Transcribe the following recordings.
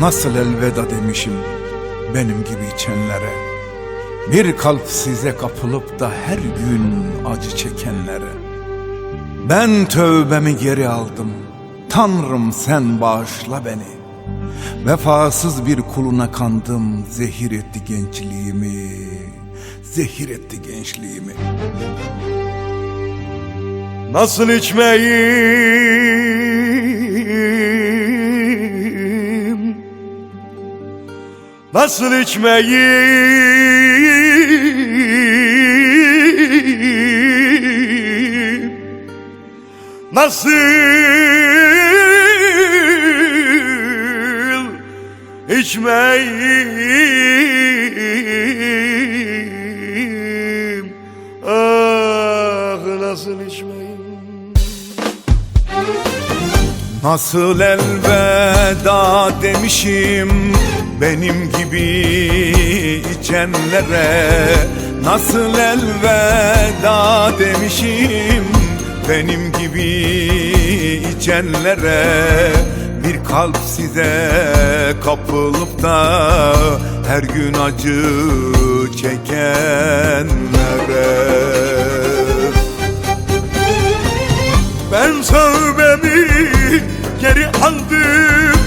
Nasıl elveda demişim benim gibi içenlere, bir kalp size kapılıp da her gün acı çekenlere. Ben tövbemi geri aldım, Tanrım sen bağışla beni. Vefasız bir kuluna kandım, zehir etti gençliğimi, zehir etti gençliğimi. Nasıl içmeyim, nasıl içmeyim, nasıl içmeyim, ah nasıl içmeyim. Nasıl elveda demişim benim gibi içenlere, nasıl elveda demişim benim gibi içenlere. Bir kalp size kapılıp da her gün acı çekenlere. Ben tövbemi geri aldım,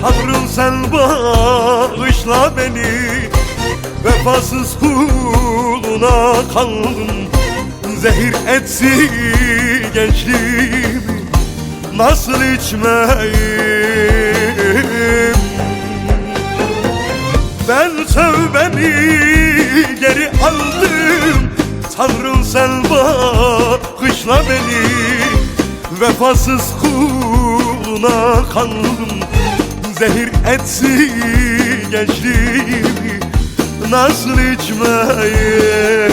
Tanrım sen bağışla beni. Vefasız kuluna kandım, zehir etsin gençliğimi. Nasıl içmeyim? Ben tövbemi geri aldım, Tanrım sen bağışla beni. Vefasız kuluna kandım, zehir etsin gençliğimi. Nasıl içmeyim?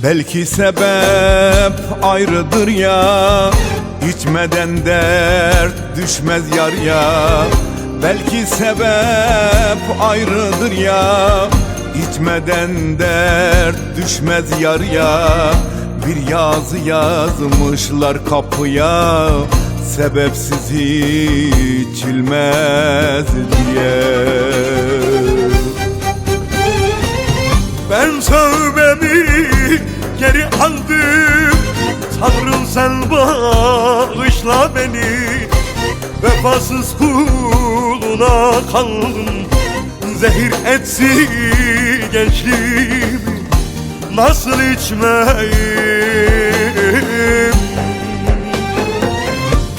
Belki sebep ayrıdır ya, içmeden dert düşmez yar ya. Belki sebep ayrıdır ya, içmeden dert düşmez yar ya. Bir yazı yazmışlar kapıya, sebepsiz içilmez diye. Ben tövbemi geri aldım, Tanrım sen bağışla beni. Vefasız kuluna kandım, zehir etsin gençliğimi. Nasıl içmeyim?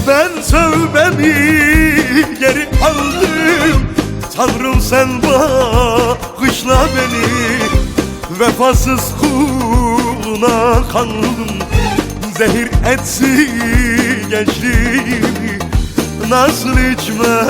Ben tövbemi geri aldım, Tanrım sen bağışla beni. Vefasız kuluna kandım, zehir etsin gençliğimi. Nasıl içmeyim?